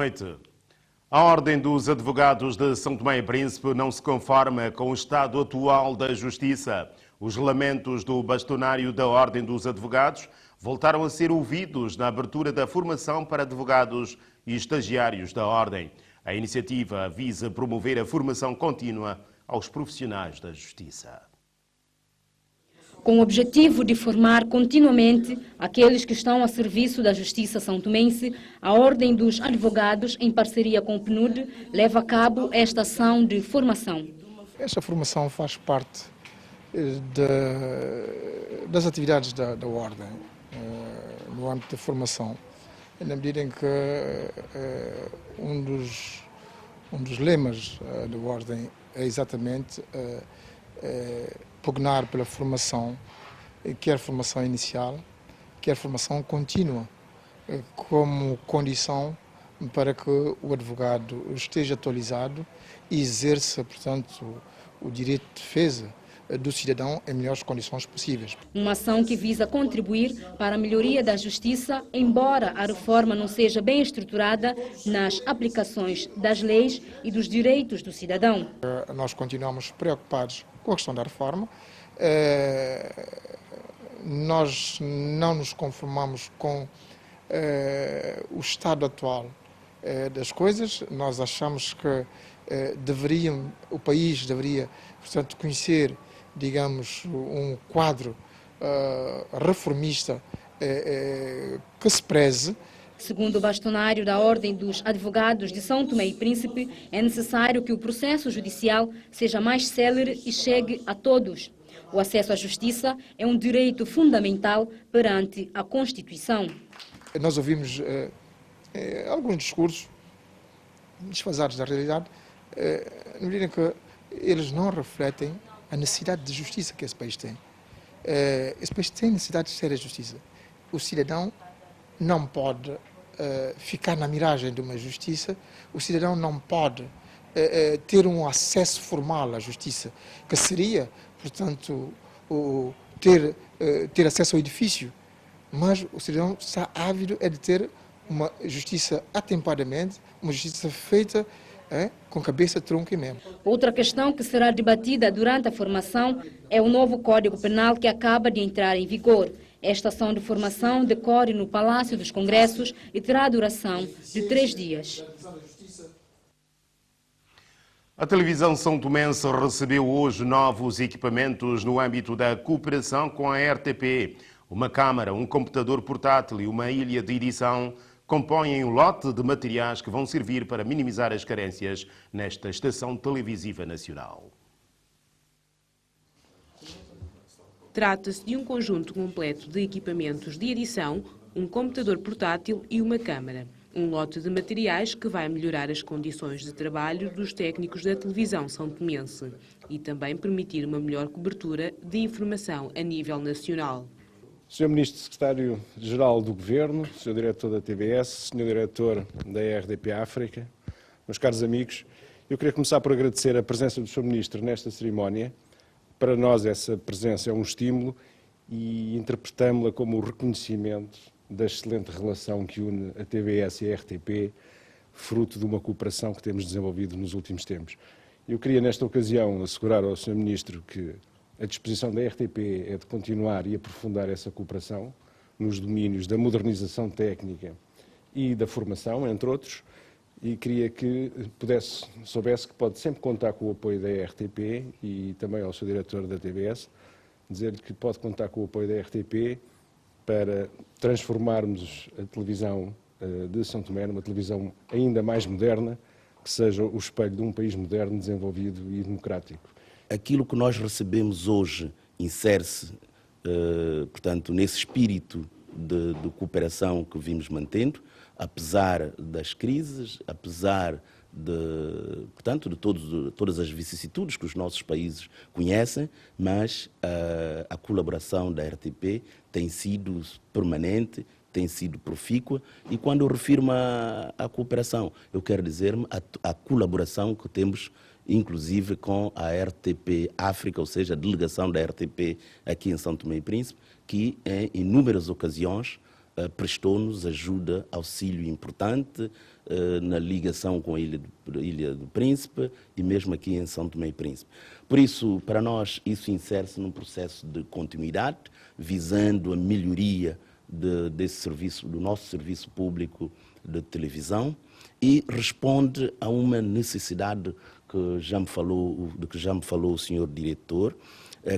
noite. A Ordem dos Advogados de São Tomé e Príncipe não se conforma com o estado atual da Justiça. Os lamentos do bastonário da Ordem dos Advogados voltaram a ser ouvidos na abertura da formação para advogados e estagiários da Ordem. A iniciativa visa promover a formação contínua aos profissionais da Justiça. Com o objetivo de formar continuamente aqueles que estão a serviço da Justiça são-tomense, a Ordem dos Advogados, em parceria com o PNUD, leva a cabo esta ação de formação. Esta formação faz parte das atividades da Ordem, no âmbito da formação, na medida em que um dos lemas da Ordem é exatamente pugnar pela formação, quer formação inicial, quer formação contínua, como condição para que o advogado esteja atualizado e exerça, portanto, o direito de defesa do cidadão em melhores condições possíveis. Uma ação que visa contribuir para a melhoria da justiça, embora a reforma não seja bem estruturada nas aplicações das leis e dos direitos do cidadão. Nós continuamos preocupados com a questão da reforma. Nós não nos conformamos com o estado atual das coisas. Nós achamos que o país deveria, portanto, conhecer, digamos, um quadro reformista que se preze. Segundo o bastonário da Ordem dos Advogados de São Tomé e Príncipe, é necessário que o processo judicial seja mais célere e chegue a todos. O acesso à justiça é um direito fundamental perante a Constituição. Nós ouvimos alguns discursos desfasados da realidade, na medida em que eles não refletem a necessidade de justiça que esse país tem. Esse país tem necessidade de ter a justiça. O cidadão não pode ficar na miragem de uma justiça, o cidadão não pode ter um acesso formal à justiça, que seria, portanto, ter acesso ao edifício, mas o cidadão está ávido de ter uma justiça atempadamente, uma justiça feita com cabeça, tronco e membro. Outra questão que será debatida durante a formação é o novo Código Penal que acaba de entrar em vigor. Esta ação de formação decorre no Palácio dos Congressos e terá duração de 3 dias. A televisão são tomense recebeu hoje novos equipamentos no âmbito da cooperação com a RTP. Uma câmara, um computador portátil e uma ilha de edição compõem um lote de materiais que vão servir para minimizar as carências nesta estação televisiva nacional. Trata-se de um conjunto completo de equipamentos de edição, um computador portátil e uma câmara. Um lote de materiais que vai melhorar as condições de trabalho dos técnicos da televisão são-tomense e também permitir uma melhor cobertura de informação a nível nacional. Sr. Ministro Secretário-Geral do Governo, Sr. Diretor da TVS, Sr. Diretor da RDP África, meus caros amigos, eu queria começar por agradecer a presença do Sr. Ministro nesta cerimónia. Para nós essa presença é um estímulo e interpretamos-la como o reconhecimento da excelente relação que une a TVS e a RTP, fruto de uma cooperação que temos desenvolvido nos últimos tempos. Eu queria, nesta ocasião, assegurar ao Sr. Ministro que a disposição da RTP é de continuar e aprofundar essa cooperação nos domínios da modernização técnica e da formação, entre outros, e queria que soubesse que pode sempre contar com o apoio da RTP e também ao seu diretor da TVS, dizer-lhe que pode contar com o apoio da RTP para transformarmos a televisão de São Tomé numa televisão ainda mais moderna, que seja o espelho de um país moderno, desenvolvido e democrático. Aquilo que nós recebemos hoje insere-se, portanto, nesse espírito de cooperação que vimos mantendo, apesar das crises, apesar portanto, de todas as vicissitudes que os nossos países conhecem, mas a colaboração da RTP tem sido permanente, tem sido profícua, e quando eu refiro-me à cooperação, eu quero dizer-me a colaboração que temos inclusive com a RTP África, ou seja, a delegação da RTP aqui em São Tomé e Príncipe, que em inúmeras ocasiões prestou-nos ajuda, auxílio importante na ligação com a Ilha do Príncipe e mesmo aqui em São Tomé e Príncipe. Por isso, para nós, isso insere-se num processo de continuidade, visando a melhoria desse serviço, do nosso serviço público de televisão, e responde a uma necessidade que já me falou o senhor diretor,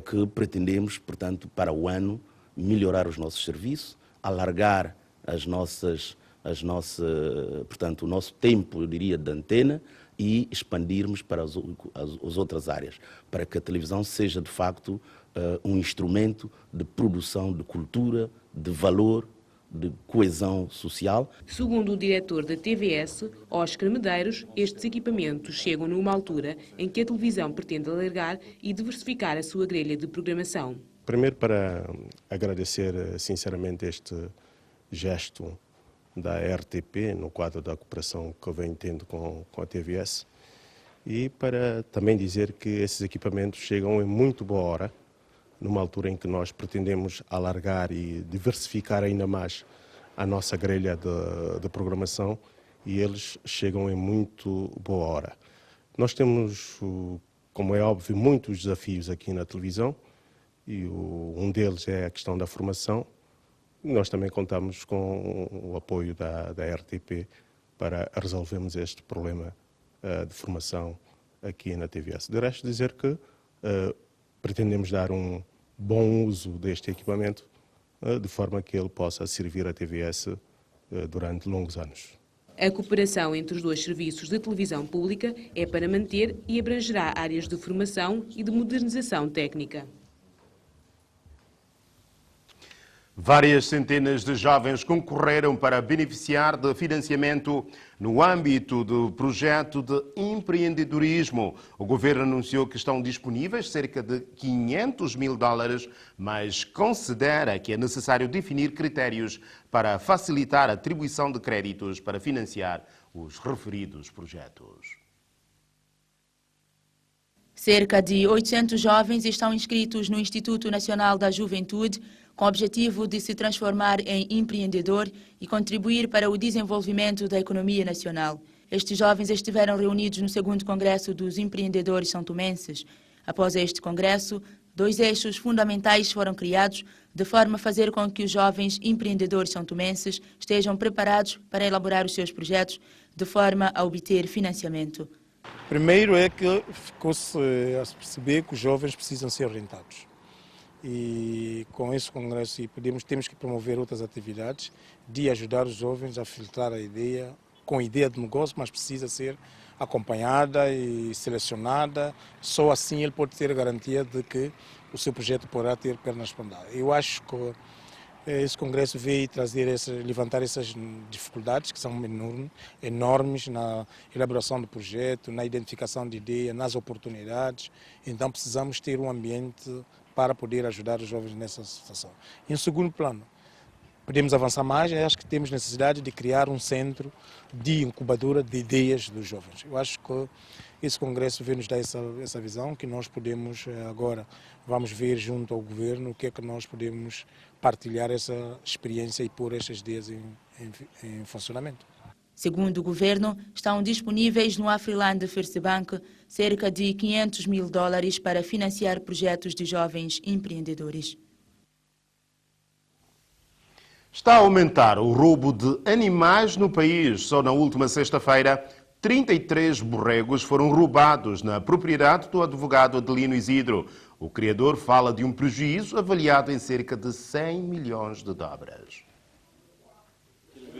que pretendemos, portanto, para o ano, melhorar os nossos serviços, alargar portanto, o nosso tempo, eu diria, de antena e expandirmos para as outras áreas, para que a televisão seja, de facto, um instrumento de produção de cultura, de valor, de coesão social. Segundo o diretor da TVS, Oscar Medeiros, estes equipamentos chegam numa altura em que a televisão pretende alargar e diversificar a sua grelha de programação. Primeiro, para agradecer sinceramente este gesto da RTP no quadro da cooperação que vem tendo com a TVS, e para também dizer que esses equipamentos chegam em muito boa hora, numa altura em que nós pretendemos alargar e diversificar ainda mais a nossa grelha de programação, e eles chegam em muito boa hora. Nós temos, como é óbvio, muitos desafios aqui na televisão, e um deles é a questão da formação. Nós também contamos com o apoio da RTP para resolvermos este problema de formação aqui na TVS. De resto, dizer que pretendemos dar um bom uso deste equipamento, de forma que ele possa servir a TVS durante longos anos. A cooperação entre os dois serviços de televisão pública é para manter e abrangerá áreas de formação e de modernização técnica. Várias centenas de jovens concorreram para beneficiar de financiamento no âmbito do projeto de empreendedorismo. O governo anunciou que estão disponíveis cerca de $500 mil, mas considera que é necessário definir critérios para facilitar a atribuição de créditos para financiar os referidos projetos. Cerca de 800 jovens estão inscritos no Instituto Nacional da Juventude, com o objetivo de se transformar em empreendedor e contribuir para o desenvolvimento da economia nacional. Estes jovens estiveram reunidos no 2º Congresso dos Empreendedores Santomenses. Após este congresso, 2 eixos fundamentais foram criados, de forma a fazer com que os jovens empreendedores santomenses estejam preparados para elaborar os seus projetos, de forma a obter financiamento. Primeiro é que ficou-se a perceber que os jovens precisam ser orientados. E com esse congresso temos que promover outras atividades de ajudar os jovens a filtrar a ideia, com ideia de negócio, mas precisa ser acompanhada e selecionada. Só assim ele pode ter a garantia de que o seu projeto poderá ter pernas para andar. Eu acho que esse congresso veio levantar essas dificuldades que são enormes na elaboração do projeto, na identificação de ideia, nas oportunidades. Então precisamos ter um ambiente para poder ajudar os jovens nessa situação. Em segundo plano, podemos avançar mais, eu acho que temos necessidade de criar um centro de incubadora de ideias dos jovens. Eu acho que esse congresso veio nos dar essa visão, que nós podemos agora, vamos ver junto ao governo o que é que nós podemos partilhar essa experiência e pôr estas ideias em funcionamento. Segundo o governo, estão disponíveis no Afriland First Bank cerca de $500 mil para financiar projetos de jovens empreendedores. Está a aumentar o roubo de animais no país. Só na última sexta-feira, 33 borregos foram roubados na propriedade do advogado Adelino Isidro. O criador fala de um prejuízo avaliado em cerca de $100 milhões.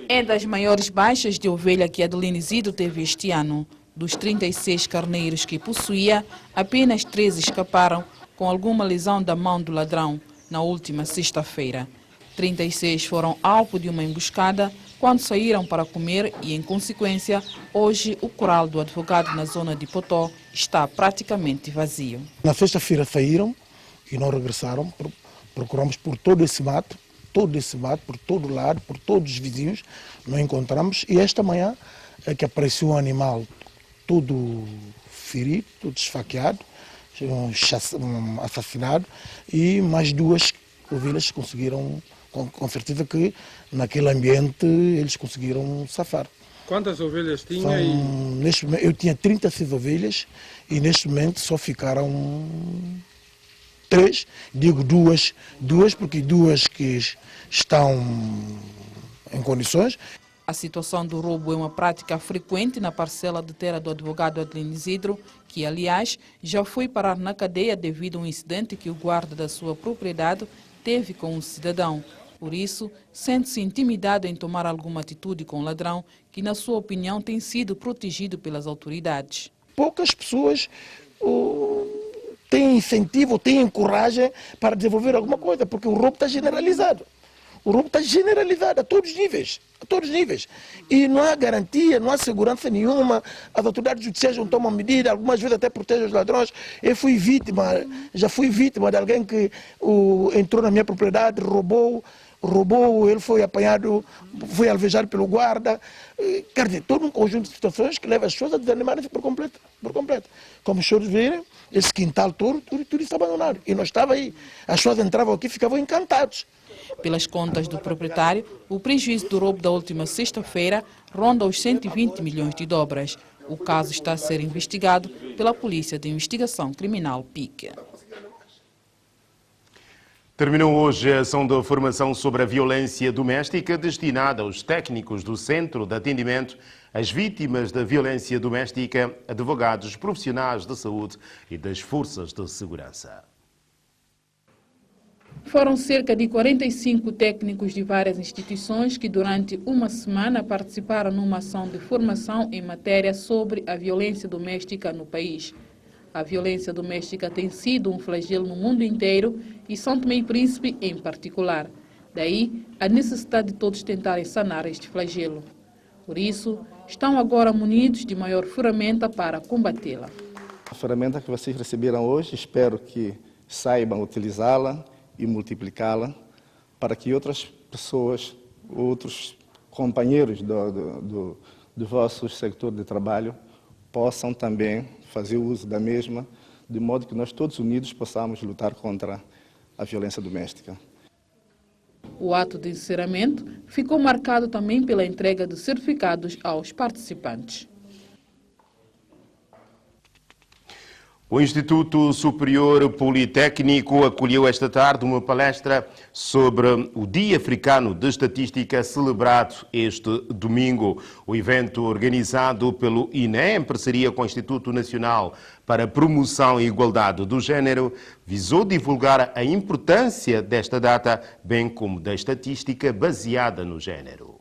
É das maiores baixas de ovelha que Adelino Isidro teve este ano. Dos 36 carneiros que possuía, apenas 13 escaparam com alguma lesão da mão do ladrão na última sexta-feira. 36 foram alvo de uma emboscada quando saíram para comer e, em consequência, hoje o curral do advogado na zona de Potó está praticamente vazio. Na sexta-feira saíram e não regressaram. Procuramos por todo esse mato, por todo lado, por todos os vizinhos, não encontramos. E esta manhã é que apareceu um animal todo ferido, todo esfaqueado, assassinado, e mais 2 ovelhas conseguiram com certeza que naquele ambiente eles conseguiram safar. Quantas ovelhas tinha? Neste momento, eu tinha 36 ovelhas e neste momento só ficaram 3, digo duas porque duas que estão em condições. A situação do roubo é uma prática frequente na parcela de terra do advogado Adelino Isidro, que, aliás, já foi parar na cadeia devido a um incidente que o guarda da sua propriedade teve com um cidadão. Por isso, sente-se intimidado em tomar alguma atitude com o ladrão, que, na sua opinião, tem sido protegido pelas autoridades. Poucas pessoas têm incentivo, têm coragem para desenvolver alguma coisa, porque o roubo está generalizado. O roubo está generalizado a todos os níveis. A todos os níveis. E não há garantia, não há segurança nenhuma. As autoridades judiciais não tomam medida, algumas vezes até protegem os ladrões. Eu fui vítima, já fui vítima de alguém que entrou na minha propriedade, roubou, ele foi apanhado, foi alvejado pelo guarda. Quer dizer, todo um conjunto de situações que leva as pessoas a desanimarem-se por completo. Como os senhores viram, esse quintal todo está abandonado. E não estava aí. As pessoas entravam aqui e ficavam encantados. Pelas contas do proprietário, o prejuízo do roubo da última sexta-feira ronda os 120 milhões de dobras. O caso está a ser investigado pela Polícia de Investigação Criminal PIC. Terminou hoje a ação de formação sobre a violência doméstica destinada aos técnicos do Centro de Atendimento às Vítimas da Violência Doméstica, advogados, profissionais de saúde e das forças de segurança. Foram cerca de 45 técnicos de várias instituições que durante uma semana participaram numa ação de formação em matéria sobre a violência doméstica no país. A violência doméstica tem sido um flagelo no mundo inteiro e São Tomé e Príncipe em particular. Daí a necessidade de todos tentarem sanar este flagelo. Por isso, estão agora munidos de maior ferramenta para combatê-la. A ferramenta que vocês receberam hoje, espero que saibam utilizá-la e multiplicá-la para que outras pessoas, outros companheiros do vosso sector de trabalho possam também fazer uso da mesma, de modo que nós todos unidos possamos lutar contra a violência doméstica. O ato de encerramento ficou marcado também pela entrega de certificados aos participantes. O Instituto Superior Politécnico acolheu esta tarde uma palestra sobre o Dia Africano de Estatística, celebrado este domingo. O evento, organizado pelo INE, em parceria com o Instituto Nacional para a Promoção e Igualdade do Gênero, visou divulgar a importância desta data, bem como da estatística baseada no gênero.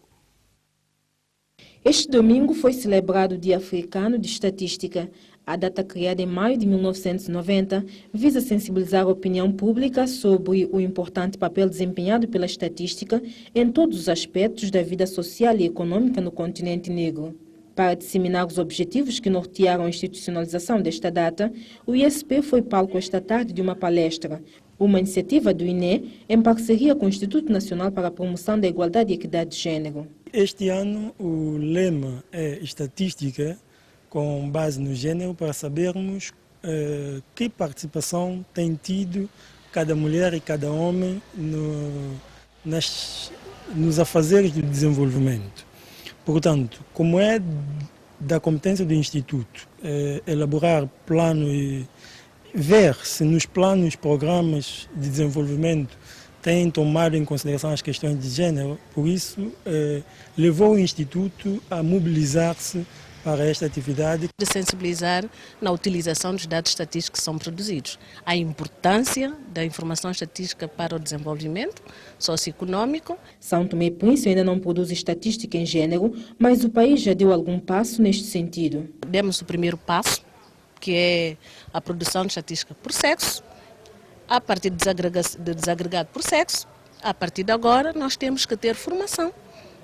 Este domingo foi celebrado o Dia Africano de Estatística. A data, criada em maio de 1990, visa sensibilizar a opinião pública sobre o importante papel desempenhado pela estatística em todos os aspectos da vida social e econômica no continente negro. Para disseminar os objetivos que nortearam a institucionalização desta data, o ISP foi palco esta tarde de uma palestra, uma iniciativa do INE em parceria com o Instituto Nacional para a Promoção da Igualdade e Equidade de Gênero. Este ano o lema é estatística com base no gênero, para sabermos que participação tem tido cada mulher e cada homem nos afazeres do desenvolvimento. Portanto, como é da competência do Instituto elaborar plano e ver se nos planos, programas de desenvolvimento têm tomado em consideração as questões de gênero, por isso levou o Instituto a mobilizar-se para esta atividade. De sensibilizar na utilização dos dados estatísticos que são produzidos, a importância da informação estatística para o desenvolvimento socioeconômico. São Tomé e Príncipe ainda não produz estatística em gênero, mas o país já deu algum passo neste sentido. Demos o primeiro passo, que é a produção de estatística por sexo, a partir de desagregado por sexo. A partir de agora nós temos que ter formação,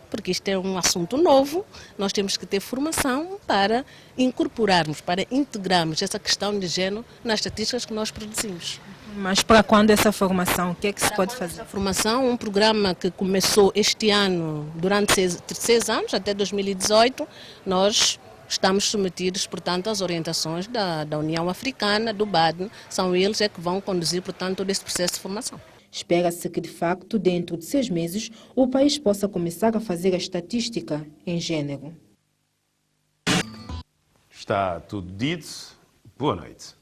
porque isto é um assunto novo, nós temos que ter formação para incorporarmos, para integrarmos essa questão de género nas estatísticas que nós produzimos. Mas para quando essa formação? O que é que se pode fazer? Essa formação, um programa que começou este ano, durante 6 anos, até 2018, nós estamos submetidos, portanto, às orientações da União Africana, do BAD, são eles que vão conduzir, portanto, todo esse processo de formação. Espera-se que, de facto, dentro de 6 meses, o país possa começar a fazer a estatística em gênero. Está tudo dito. Boa noite.